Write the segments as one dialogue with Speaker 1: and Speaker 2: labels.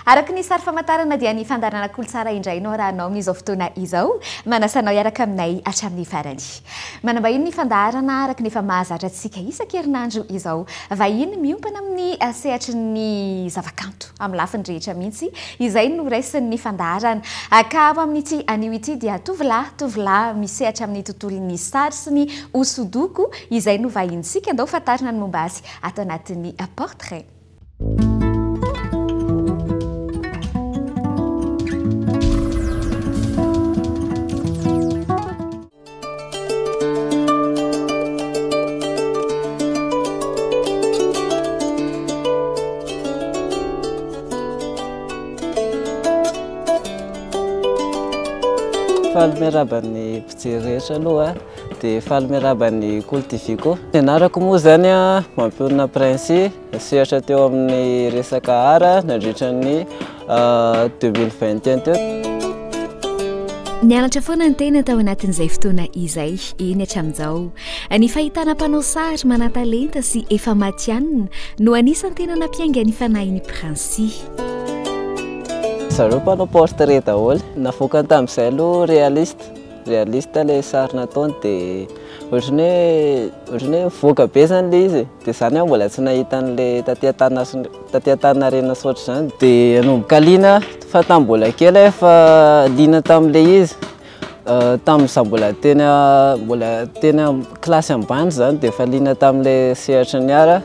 Speaker 1: Araka ny sary famantarana dia ny fandarana kolon-tsara indrainao raha anao amin'izao fotoana izao manasanao iaraka aminay hatramin'ny farany. Manambahiny ny fandarana araka ny efa mahazatra antsika isan-kerinandro izao. Vahiny miompana amin'ny sehatry ny zavakanto amin'ny lafiny rehetra mihitsy izay no raisin'ny fandarana. Ka amin'ity anio ity dia tovolahy misehatra amin'ny tontolon'ny sary sy ny hosodoko izay no vahintsika andao fantarina ny momba azy ato anatin'ny portrait.
Speaker 2: Faly miarabany mpijery rehetra aloha dia faly miarabany koltiviko. Nianarako moa zany Mampionona Princy sehatra teo amin'ny resaka ara nandritran'ny 2021 teo.
Speaker 1: Nianatra foana ny tena tao anatin'izay fotoana izay eny hatramin'izao. Ny fahitana mpanao sary manan-talenta sy efa matianina no anisan'ny tena nampiainga ny fanahin'ny Princy.
Speaker 2: Zareo mpanao portrait daholo navoakany tamin'izay aloha réaliste ilay sary nataony dia ohatrany hoe voaka be zany ilay izy dia zany aho mbola tsy nahita an'ilay taty tany rena saotra izany dia nanomboka liana fa tamin'ny mbola kely efa liana tamin'ilay izy tamin'izaho mbola tena kilasy ambany zany dia efa liana tamin'ilay sehatra ny ara.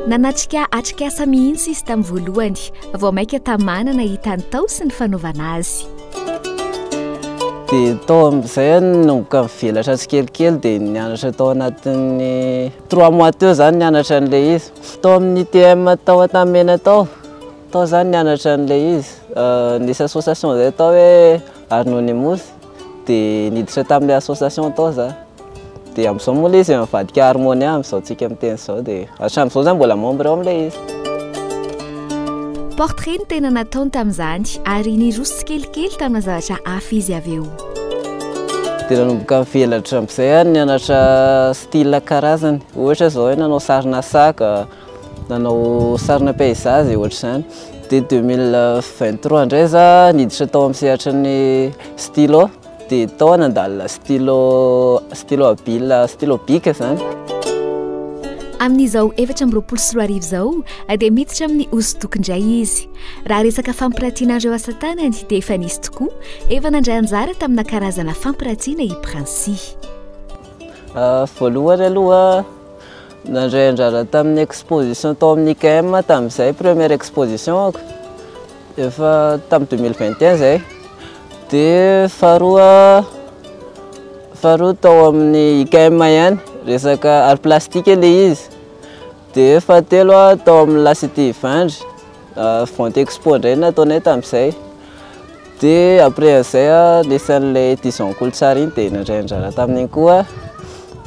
Speaker 1: Nanatrika atrikasa mihitsy izy tamin'ny voalohany vao maika tamana nahita ny tao sy ny fanaovana azy.
Speaker 2: Dia tao amin'izay nanomboka mivelatra tsikelikely dia nianatra tao anatin'ny 3 mois teo zany nianatra an'ilay izy. Tao amin'ny TM tao Tamena tao zany nianatra an'ilay izy. Nisy association zay tao hoe Anonymous dia niditra tamin'ilay association tao za. Dia amin'izao moa ilay izy mivadika harmonie amin'izao tsika miteny izao dia hatramin'izao zany mbola membre ao amin'ilay izy.
Speaker 1: Portrait ny tena nataony tamin'izany ary niroso tsikelikely tamin'ny zavatra hafa izy avy eo.
Speaker 2: Dia nanomboka mivelatra amin'izay nianatra style karazany. Ohatra zao hoe nanao sarina saka, nanao sarina paysage ohatr'izany. Dia 2023 indray za niditra tao amin'ny sehatra ny stylo. Dia tao nandalina stylo bika zany.
Speaker 1: Amin'izao 2024 izao dia miditra amin'ny hosodoko indray izy. Raha resaka fampiratian'ireo asa tanany dia efa nisy tokoa efa nandray anjara tamina karazana fampiratiana i Princy.
Speaker 2: Voalohany aloha nandray anjara tamin'ny exposition tao amin'ny KM tamin'izay première exposition efa tamin'ny 2021 zay. Dia faharoa tao amin'ny IKM ihany resaka art plastique ilay izy. Dia fahatelo tao amin'ny lasity Ivandry vente expo indray nataonay tamin'izay. Dia après an'izay nisy an'ilay édition KOLOTS'ART iny dia nandray anjara tamin'iny koa.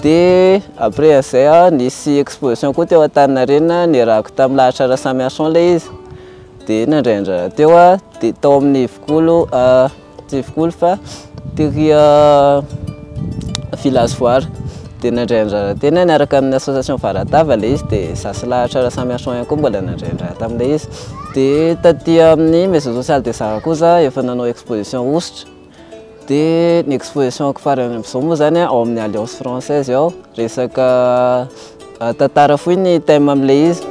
Speaker 2: Dia après an'izay nisy exposition koa teo Antaninarenina niarahako tamin'ny lahatra ara samihason ilay izy. Dia nandray anjara teo dia tao amin'ny Ivokolo fa tery village voary dia nandray anjara tena niaraka amin'ny association Varadava ilay izy dia zasy lahatra ara samihason ihany koa mbola nandray anjara tamin'ilay izy. Dia taty amin'ny maison sociale des arts koa za efa nanao exposition Ositra. Dia ny exposition farany amin'izao moa zany ao amin'ny Alliance Française ao resaka tantara fohy ny thème amin'ilay izy.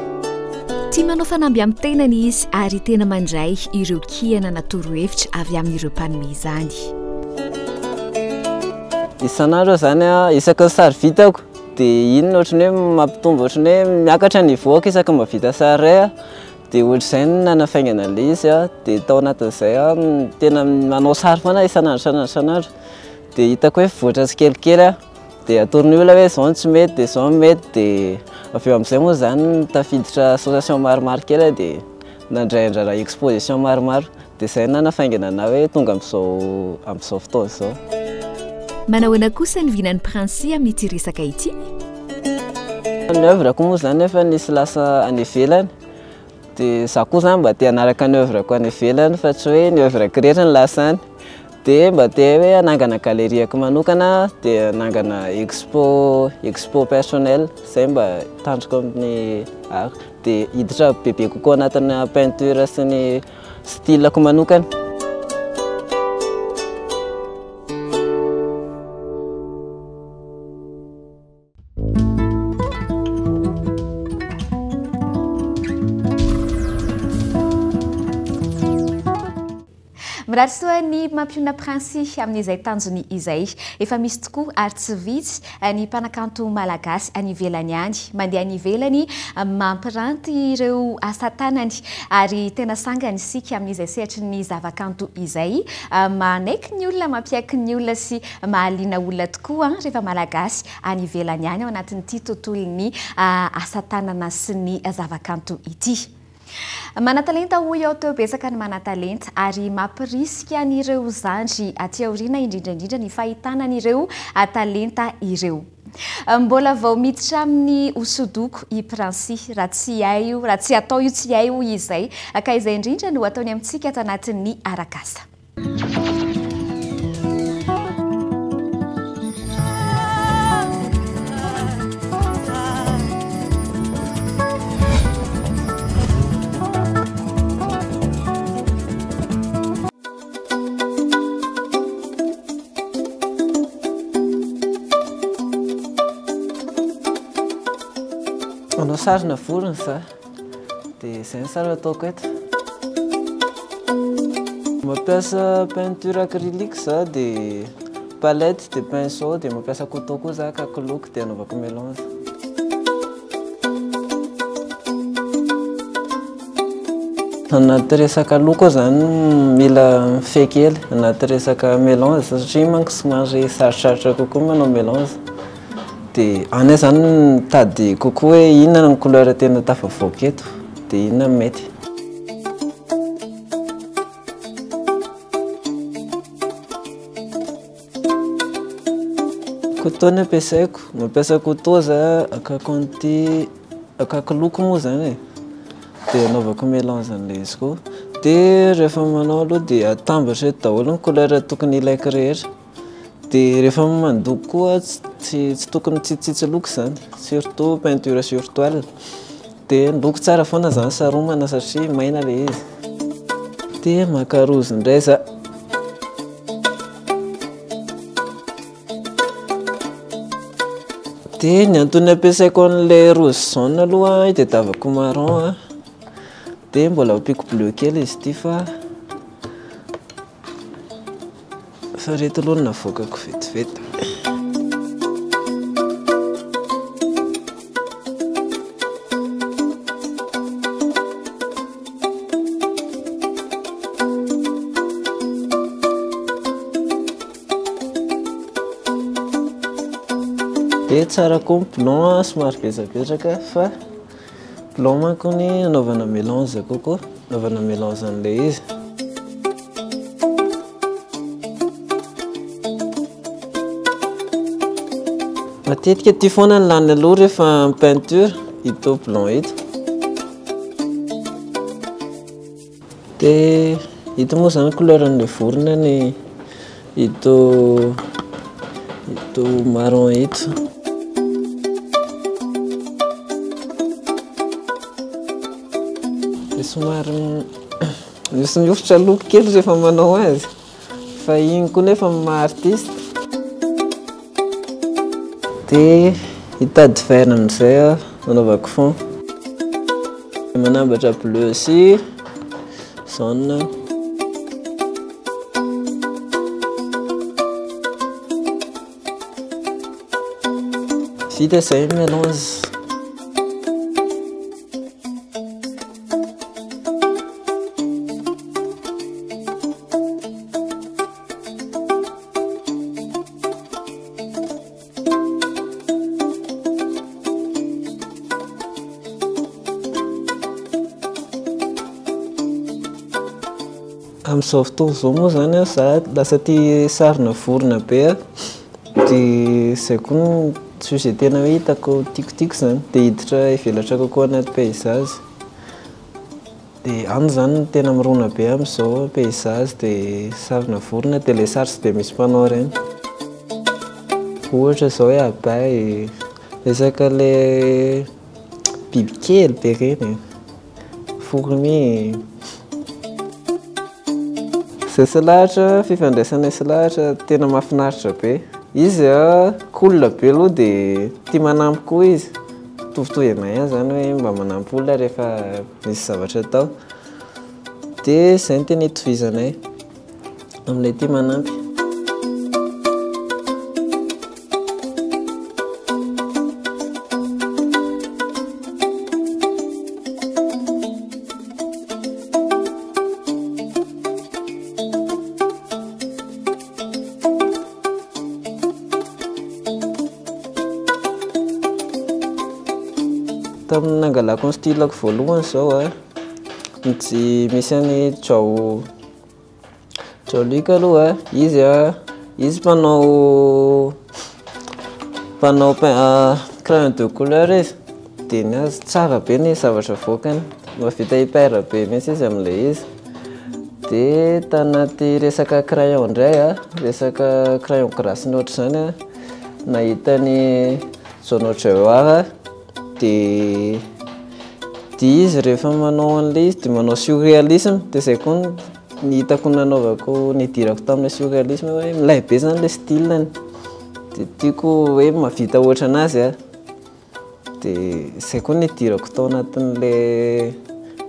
Speaker 1: Tia manao fanamby amin'ny tenany izy ary tena mandray ireo kiana natorohevitra avy amin'ireo mpanome izany.
Speaker 2: Isan'andro zany isaky ny sary vitako dia iny ohatrany hoe mampitombo ohatrany hoe miakatra ny voaka isaky mavita sary ray dia ohatr'izay nanafaingana an'ilay izy dia tao anatin'izay tena manao sary foana isan'andro. Dia hitako hoe voatra tsikelikely dia ataon'ny olona hoe izao tsy mety dia izao mety dia avy eo amin'izay moa zany tafiditra association maromaro kely dia nandray anjara exposition maromaro dia izay nanafaingana ana hoe tonga amin'izao fotoana izao.
Speaker 1: Manahoana kosa ny vinan'ny Princy amin'ity resaka ity?
Speaker 2: Ny œuvre koa moa zany efa nisy lasa any ivelany dia za koa zany mba te hanaraka ny œuvre ko any ivelany fa tsy hoe ny œuvre rehetra ny lasany dia mba te hoe hanangana galeriako manokana dia hanangana expo personnel zay mba tandriko amin'ny art dia hiditra bebe kokoa anatina peinture sy ny styleko manokana.
Speaker 1: Mirary soa ny Mampionona Princy amin'izay tanjony izay efa misy tokoa ary tsy vitsy ny mpanakanto malagasy any ivelany any mandeha any ivelany mampiranty ireo asa tanany ary tena sangany isika amin'izay sehatry ny zavakanto izay manaiky ny olona mampiaiky ny olona sy mahaliana olona tokoa rehefa malagasy any ivelany any ao anatin'ity tontolon'ny asa tanana sy ny zavakanto ity. Manatalenta hoy ao teo betsaka ny manatalenta ary mampirisika an'ireo zandry aty aoriana indrindra ny fahitana an'ireo talenta ireo. Mbola vao miditra amin'ny hosodoko i Princy raha tsy atao io tsy hay io izay ka izay indrindra no ataony amintsika ato anatin'ny arakasa.
Speaker 2: Manao sarina vorona za dia izay ny sary ataoko eto. Mampiasa peinture acrylique za dia palette dia pinceau dia mampiasa couteau koa za ka koloko dia anaovako mélange. Anaty resaka loko zany mila mifehy kely anaty resaka mélange satria manko somary sarosarotra kokoa manao mélange. Dia any zany mitady kokoa hoe inona ny couleur tena tafavoaka eto dia inona mety. Couteau ny ampiasaiko, mampiasa couteau za akako loko moa zany e dia anaovako mélange an'ilay izy koa dia rehefa manao aloha dia atambatra eto daholo ny couleur tokony ilaiko rehetra. Dia rehefa mandoko koa tsy tokony tsitsitsy loko zany surtout peinture sur toile dia loko tsara foana zany saromana satria maina ilay izy. Dia maka rouge indray za. Dia ny antony ampiasaiko an'ilay rouge jaune aloha itadiavako marron dia mbola ampiako bleu kely izy ity fa reto aloha no navoakako vetivety. Dia tsara koa ny blond somary betsabetraka fa blond manko ny anaovana mélange kokoa, anaovana mélange an'ilay izy. Matetika ity foana ny lany aloha rehefa peinture ito blond ito. Dia ito moa zany couleur an'ilay vorona ny ito marron ito. Dia somary misy miofotra loko kely rehefa manao azy fa iny koa nefa maha-artiste. Dia hitady vert amin'izay anaovako fond. Manambatra bleu sy jaune. Vita izay mélange. Amin'izao fotoana izao moa zany za lasa tia sarina vorona be dia izay koa tsy izay tena hoe hitako tiako zany dia hiditra hivelatra kokoa anaty paysazy. Dia any zany no tena mirona be amin'izao paysazy dia sarina vorona dia ilay sary tsy dia misy mpanao ireny. Ohatra izao hoe abay, resaka ilay bibikely be ireny, fourmi. Izay silahatra, fifandraisanay silahatra tena mahafinaritra be. Izy cool be aloha dia tia manampy koa izy. Mitovitovy aminay ihany zany hoe mba manampy olona rehefa misy zavatra atao. Dia izay no tena itovizanay amin'ilay tia manampy. Tamin'ny nangalako ny stylako voalohany izao tsy misy any JUILLET aloha izy mpanao crayon de couleur izy dia ny azy tsara be ny zavatra voakany, mahavita hyper be mihitsy izy amin'ilay izy. Dia tanaty resaka crayon indray resaka crayon grasy ny ohatr'izany nahita ny JUILLET dia izy rehefa manao an'ilay izy dia manao surréalisme dia izay koa ny hitako nanaovako nidirako tamin'ilay surréalisme hoe milay be zany ilay styleny dia tiako hoe mahavita ohatra anazy dia izay koa nidirako tao anatin'ilay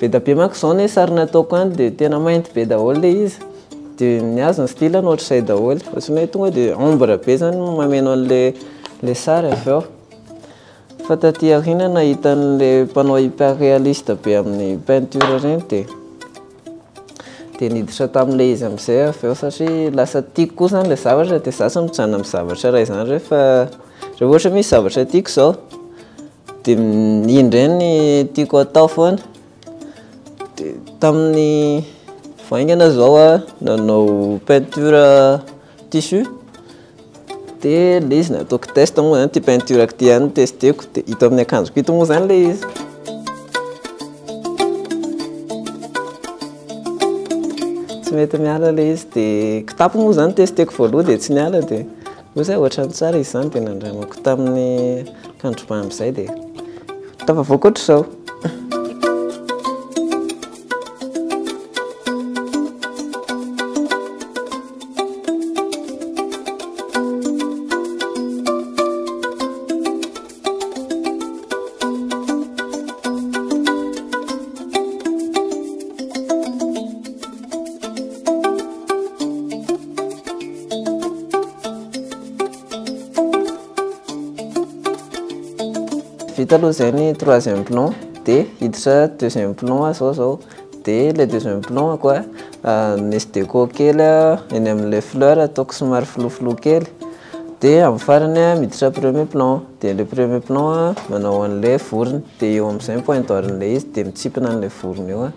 Speaker 2: be da be manko izao ny sary nataoko any dia tena mainty be daholo ilay izy dia ny azy ny styleny ohatr'izay daholo ohatrany hoe tonga dia ombre be zany mameno an'ilay sary avy eo. Fa taty aoriana nahita an'ilay mpanao hyper réaliste be amin'ny peinture ireny dia niditra tamin'ilay izy amin'izay avy eo satria lasa tiako koa zany ilay zavatra dia zaho tsy mijanona amin'ny zavatra iray zany rehefa ohatra misy zavatra tiako izao dia indray ny tiako atao foana. Dia tamin'ny vaingana izao nanao peinture tissu. Dia ilay izy nataoko test moa zany, ity peinture ity ihany testeko dia hita amin'ny akanjoko ito moa zany ilay izy. Tsy mety miala ilay izy dia kitapo moa zany testeko voaloha dia tsy niala dia ozy ohatrany tsara izy zany dia nandramako tamin'ny akanjo mamy izay dia tafavoaka ohatr'izao. Vita aloha izay ny troisième plan dia hiditra deuxième plan zao dia ilay deuxième plan koa misy déco kely eny amin'ilay fleur ataoko somary flouflou kely dia amin'ny farany miditra premier plan dia ilay premier plan manao an'ilay vorona dia eo amin'izay point d'orn'ilay izy dia mitsipina an'ilay vorona eo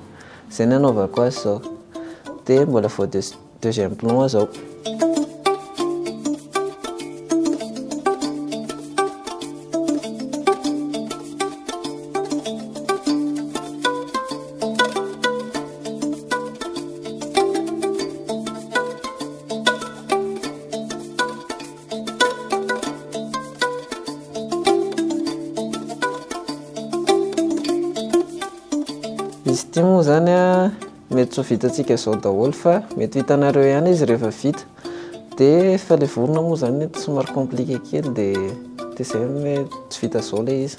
Speaker 2: izay nanaovako azy izao dia mbola vao deuxième plan zao. Izy ity moa zany mety tsy ho vitantsika izao daholo fa mety hitanareo ihany izy rehefa vita dia fa ilay vorona moa zany mety somary compliqué kely dia izay mety tsy vita izao ilay izy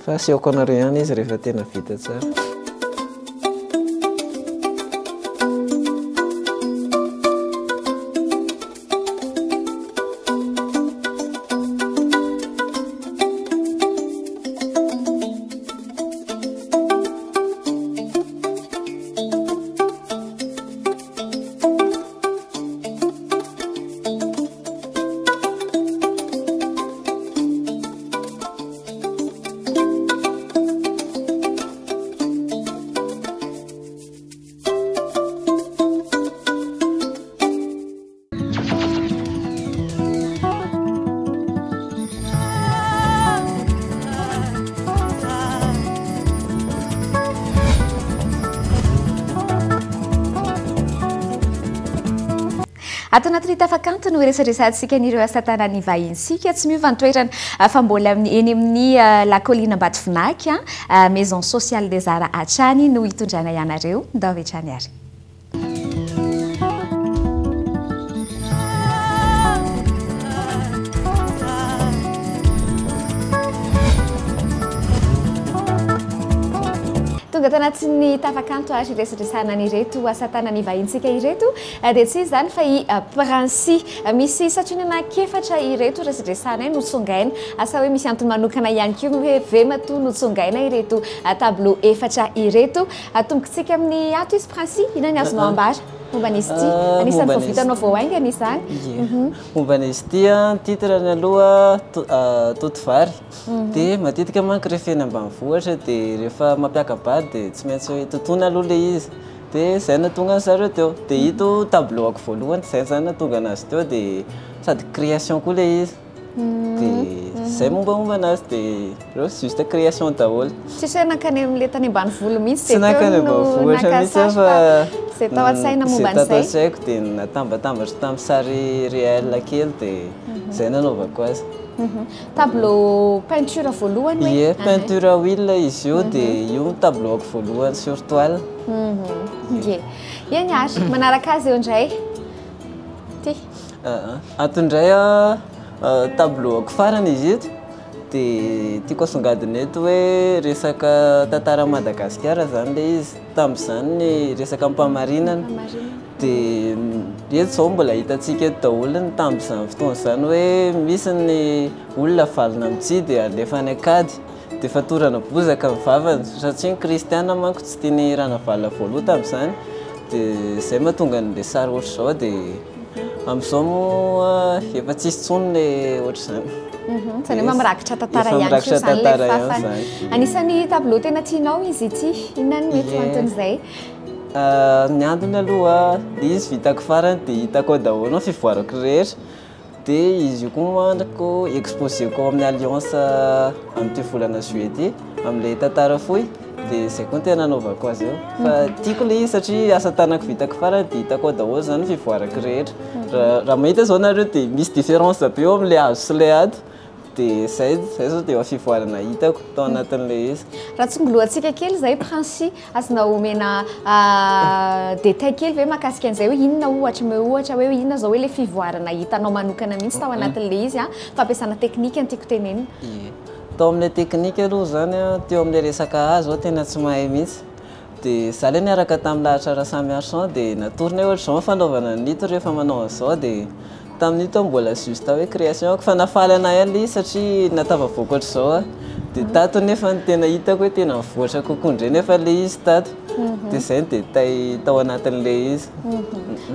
Speaker 2: fa asehoko anareo ihany izy rehefa tena vita tsara.
Speaker 1: Ato anaty tafakanto no resaresantsika an'ireo asa tanana vahinsika tsy miova ny toerana fa mbola eny amin'ny lakolina Ambatofinaka maison sociale des arts Atrany no hitondrana ianareo ndao vetrany ary. Tonga tanatin'ny tafakanto ary resaresana an'ireto asa tanana vahinsika ireto dia tsy izy zany fa i Princy misy satrinana kefatra ireto resaresana notsongaina asa hoe misy antony manokana ihany koa hoe vematoa notsongaina ireto tableau efatra ireto atombontsika amin'ny ato izy Princy ina ny azonao ambara momba n'izy ity anisan'ny vao vitanao vao haingana izany
Speaker 2: momba n'izy ity titre ny aloha toto vary dia matetika manko rehefa eny ambanivohitra dia rehefa mampiakabary dia tsy maintsy hoe totoina aloha ilay izy dia izay natonga ny zareo teo dia ito tableau ako voalohany izay zany natonga anazy teo dia sady création koa ilay izy dia izay mombamomba anazy dia reo juste création daholo
Speaker 1: tsisy hoe nankany amin'ilay tany ambanivolo mihitsy
Speaker 2: tsy nankany ambanivohitra mihitsy fa
Speaker 1: zay tao an-tsaina momba
Speaker 2: an'izay tao an-tsaiko dia natambatambatra tamin'ny sary réel kely dia izay nanaovako azy.
Speaker 1: Tableau peinture voalohany hoe?
Speaker 2: Ie, peinture huile izy io dia io tableau ako voalohany sur toile.
Speaker 1: Ie. Eny ary manaraka azy eo indray. Ty.
Speaker 2: Ato indray tableau ako farany izy ito dia tiako asongadina eto hoe resaka tantara Madagasikara zany ilay izy tamin'izany ny resaka mpamarinana dia eto izao mbola hitantsika eto daholo ny tamin'izany fotoana izany hoe misy ny olona valina amin'ity dia alefany akady dia fatorana bozaka ny vavany satria ny kristiana manko tsy tiany rana valina voaloha tamin'izany dia izay mahatonga n'ilay sary ohatr'izao dia amin'izao moa efa tsisy tsony ilay ohatr'izany.
Speaker 1: Zany hoe mamirakitra tantara ihany koa zany ilay fafany. Anisan'ny tableau tena tianao izy ity inona no mety anton'izay?
Speaker 2: Ny antony aloha izy vitako farany dia hitako ao daholo fivoarako rehetra dia izy io koa manako exposeko amin'ny alliance amin'ity volana juillet ity amin'ilay tantara fohy dia izay koa tena anaovako azy eo fa tiako ilay izy satria asa tanako vitako farany dia hitako ao daholo zany fivoarako rehetra raha mahita zao nareo dia misy différence be eo amin'ilay azo sy ilay ato dia izay zao dia fivoarana hitako tao anatin'ilay izy.
Speaker 1: Raha tsongoloantsika kely izay Princy azonao omena détail kely ve mahakasika an'izay hoe inona ohatra hoe inona zao hoe ilay fivoarana hitanao manokana mihitsy tao anatin'ilay izy fampiasana teknika ny tiako tenenina.
Speaker 2: Tao amin'ilay teknika aloha zany teo amin'ilay resaka hazo tena tsy mahay mihitsy dia izaho ilay niaraka tamin'ny lahatra Samy Arsan dia natorina ohatr'izao fanaovana nito rehefa manao an'izao dia tamin'ito mbola juste hoe création ako fa nafaly anahy ilay izy satria natavavoako ohatr'izao dia tato nefa ny tena hitako hoe tena mivoatra kokoa indray nefa ilay izy tato dia izay ny détail tao anatin'ilay izy.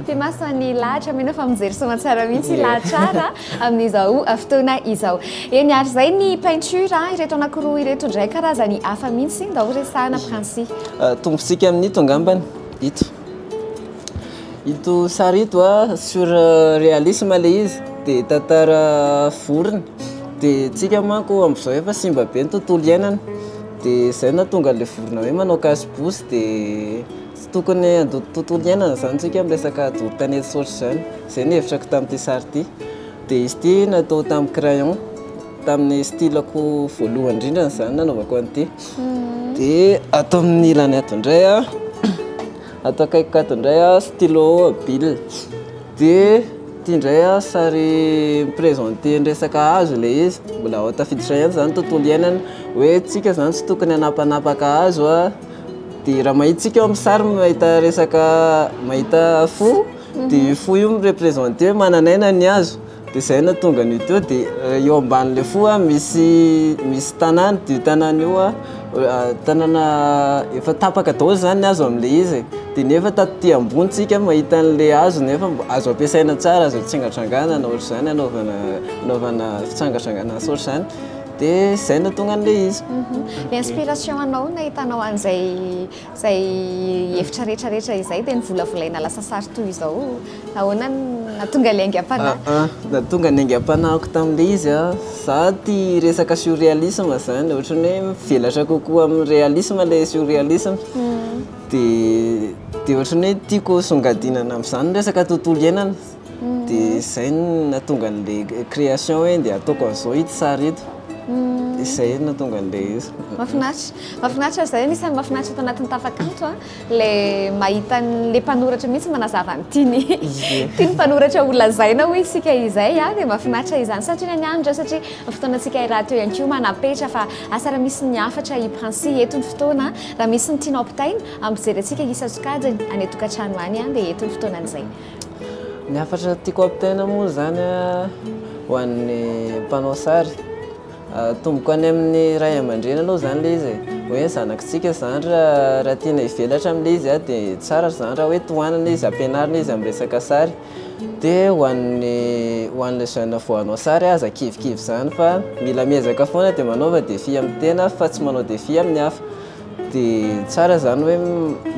Speaker 1: Ty maso ny lahatra mena fa mijery soamantsara mihitsy lahatra amin'izao fotoana izao. Eny ary izay ny peinture ireto anankiroa ireto indray karazany hafa mihitsy ndao resahana Princy.
Speaker 2: Tombontsika amin'ito angambany ito. Ito sary ito sur réalisme ilay izy dia tantara vorona dia tsika manko amin'izao efa simba be ny tontolo iainana dia izay nahatonga ilay vorona hoe manao kasibosy dia tsy tokony handoto tontolo iainana zany tsika amin'ny resaka doro-tanety saotra izany izay ny hevitrako tamin'ity sary ity dia izy ity natao tamin'ny crayon tamin'ny stylako voalohany indrindra zany nanaovako an'ity dia atao amin'ny ilany ato indray atao akaikiko ato indray stylo bille dia ity indray sary miprésente ny resaka hazo ilay izy mbola ao tafiditra ihany zany tontolo iainana hoe tsika zany tsy tokony hanapanapaka hazo dia raha mahitsika eo amin'ny sary mahita resaka mahita fo dia fo io mireprésente hoe mananaina ny hazo dia izay natonga an'io teo dia eo amban'ilay fo misy tanàna dia io tanàna io tanàna efa tapaka daholo zany ny hazo amin'ilay izy dia nefa taty ambony tsika mahita an'ilay hazo nefa azo ampiasaina tsara azo tsangatsanganana ohatr'izany anaovana fitsangatsangana ohatr'izany dia izay natonga an'ilay izy.
Speaker 1: Ilay inspiration anao nahitanao an'izay hevitra rehetrarehetra izay dia nivolavolaina lasa sary toy izao nahoana natonga ilay aingam-panahy?
Speaker 2: Natonga ny aingam-panahiko tamin'ilay izy za tia resaka surréalisme zany ohatrany hoe mivelatra kokoa amin'ny réalisme ilay surréalisme dia ohatrany hoe tiako songadinana amin'izany resaka tontolo iainana dia izay nahatonga an'ilay création hoe dia ataoko an'izao ito sary ito izay nahatonga an'ilay izy
Speaker 1: mahafinaritra zay nisany mahafinaritra ato anatin'ny tafakanto le mahita le mpanoratra mihitsy manazava ny tiany mpanoratra olazaina ho isika izay dia mahafinaritra izany satria ny andro satria fotoanantsika raha teo ihany koa manapetra fa asa raha misy ny afatra i Princy eto ny fotoana raha misy ny tianao pitaina ampijerentsika isa-sokajiny any atokantrano any dia eto ny fotoanan'izay
Speaker 2: ny afatra tiako apitaina moa zany ho an'ny mpanao sary tomboko any amin'ny ray aman-dreny aloha zany le izy hoe zanakitsika zany raha tiana hivelatra amin'ilay izy dia tsara zany raha hoe tohanana izy ampianarina izy amin'ny resaka sary dia ho an'ilay jeune vao hanao sary aza kivikivy zany fa mila miezaka foana dia manaova défi amin'ny tena fa tsy manao défi amin'ny hafa dia tsara zany hoe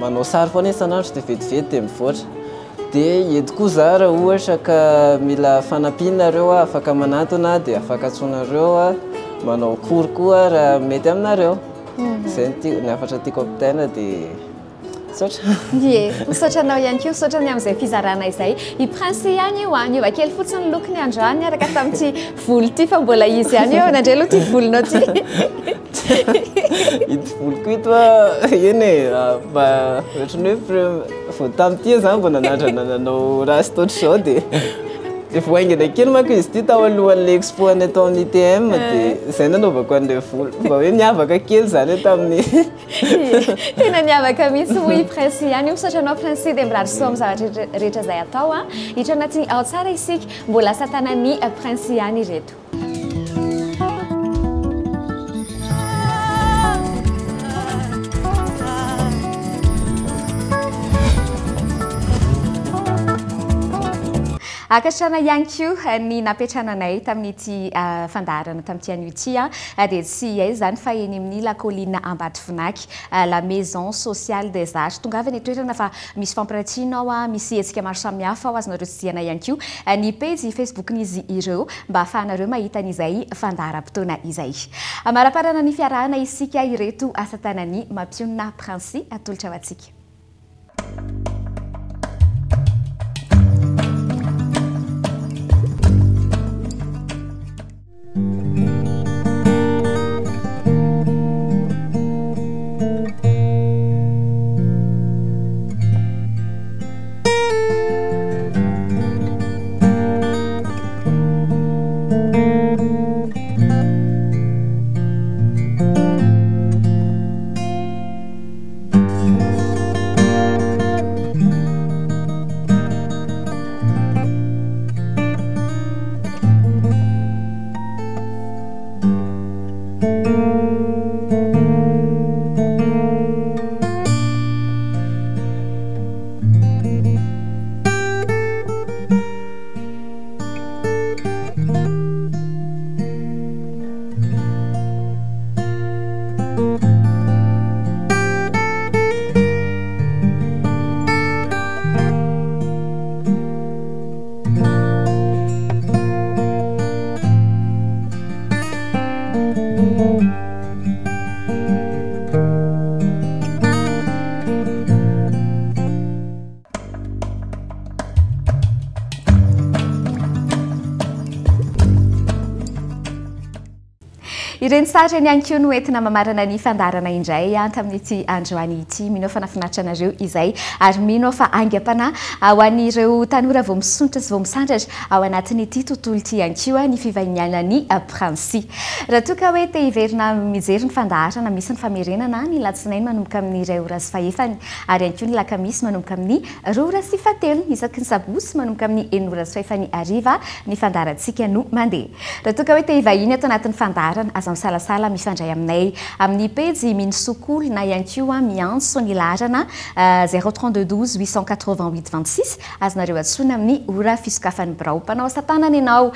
Speaker 2: manao sary foana isan'andro dia vetivety dia mivoatra dia eto koa za raha ohatra ka mila fanampinareo afaka manatona dia afaka atsonareo manao kory koa raha mety aminareo zay ny afatra tiako apitaina dia
Speaker 1: misaotra anao ihany koa misaotra ny amin'izay fizarana izay i Princy ihany io niova kely fotsiny lokony androany araka tamin'ity volo ity fa mbola izy ihany eo nandray aloha ty volonao ty
Speaker 2: ity voloko ito eny mba ohatrany hoe vao tamin'ity zany mbo nanandrana nanao raha sy toatra izao dia efa haingana kely manko izy ity tao alohan'le expo any atao amin'ny ITM dia izay nanaovako an'ilay volo mba hoe miavaka kely zany tamin'ny
Speaker 1: tena miavaka mihitsy ho i Princy ihany io misaotra anao Princy dia mirary soa amin'ny zavatra rehetra izay atao hitra anatin'ny ao tsara isika mbola asa tanan'ny Princy ihany ireto akatrana ihany koa ny napetrananay tamin'ity fandarana tamin'ity an'ity dia tsy ay zany fa eny amin'ny la colline Ambatovonaky la maison sociale des arts tonga avy ny toerana fa misy fampiratina ao misy hetsika maro samihafa ao azonareo tsidiana ihany koa ny page Facebook-n'izy ireo mba ahafahanareo mahita an'izay fandaram-potoana izay maraparana ny fiarahana isika ireto asa tanan'ny Mampionona Princy atolotra ho antsika ireny sary ny ankoa no entina mamarana ny fandarana indray tamin'ity androany ity mino fa nafinaritra anareo izay ary mino fa aingam-pana ho an'ireo tanora vao misontra sy vao misandratra ao anatin'ity tontolo ity ankoa ny fivahinianany Princy raha toa ka hoe te hiverina mijery ny fandarana misy ny famerenana ny latsinainy manomboka amin'ny 2:50 ary ankoa ny lakamisy manomboka amin'ny 2:30 isaky ny sabosy manomboka amin'ny 1:50 ny fandarantsika no mandeha raha toa ka hoe te hivahiny ato anatin'ny fandarana salasala mifandray aminay amin'ny page minisokolo na ihany koa miantso ny larana 032 12 888 26 azonareo atsoina amin'ny ora fisokafan'ny birao mpanao asa tanana ianao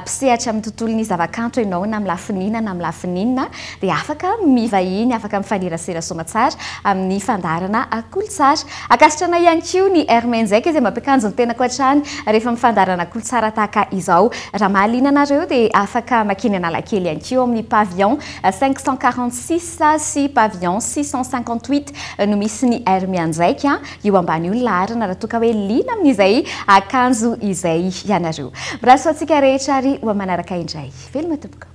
Speaker 1: pisehatra amin'ny tontolon'ny zavakanto ianao na amin'ny lafinina na amin'ny lafininina dia afaka mivahiny afaka mifanerasera somatsara amin'ny fandarana KOLOTS'ART akasitrana ihany koa ny Hermène zay izay mampiakanjo ny tena koatrany rehefa amin'ny fandarana KOLOTS'ART tahaka izao raha mahaliana anareo dia afaka makeny analakely ihany koa amin'ny pavillon 546 sy pavillon 658 no misy ny air mianjaika io ambany io larina raha toka hoe lina amin'izay akanjo izay ianareo. Raha soatsika rehetra ary ho manaraka indray. Veloma tompoko.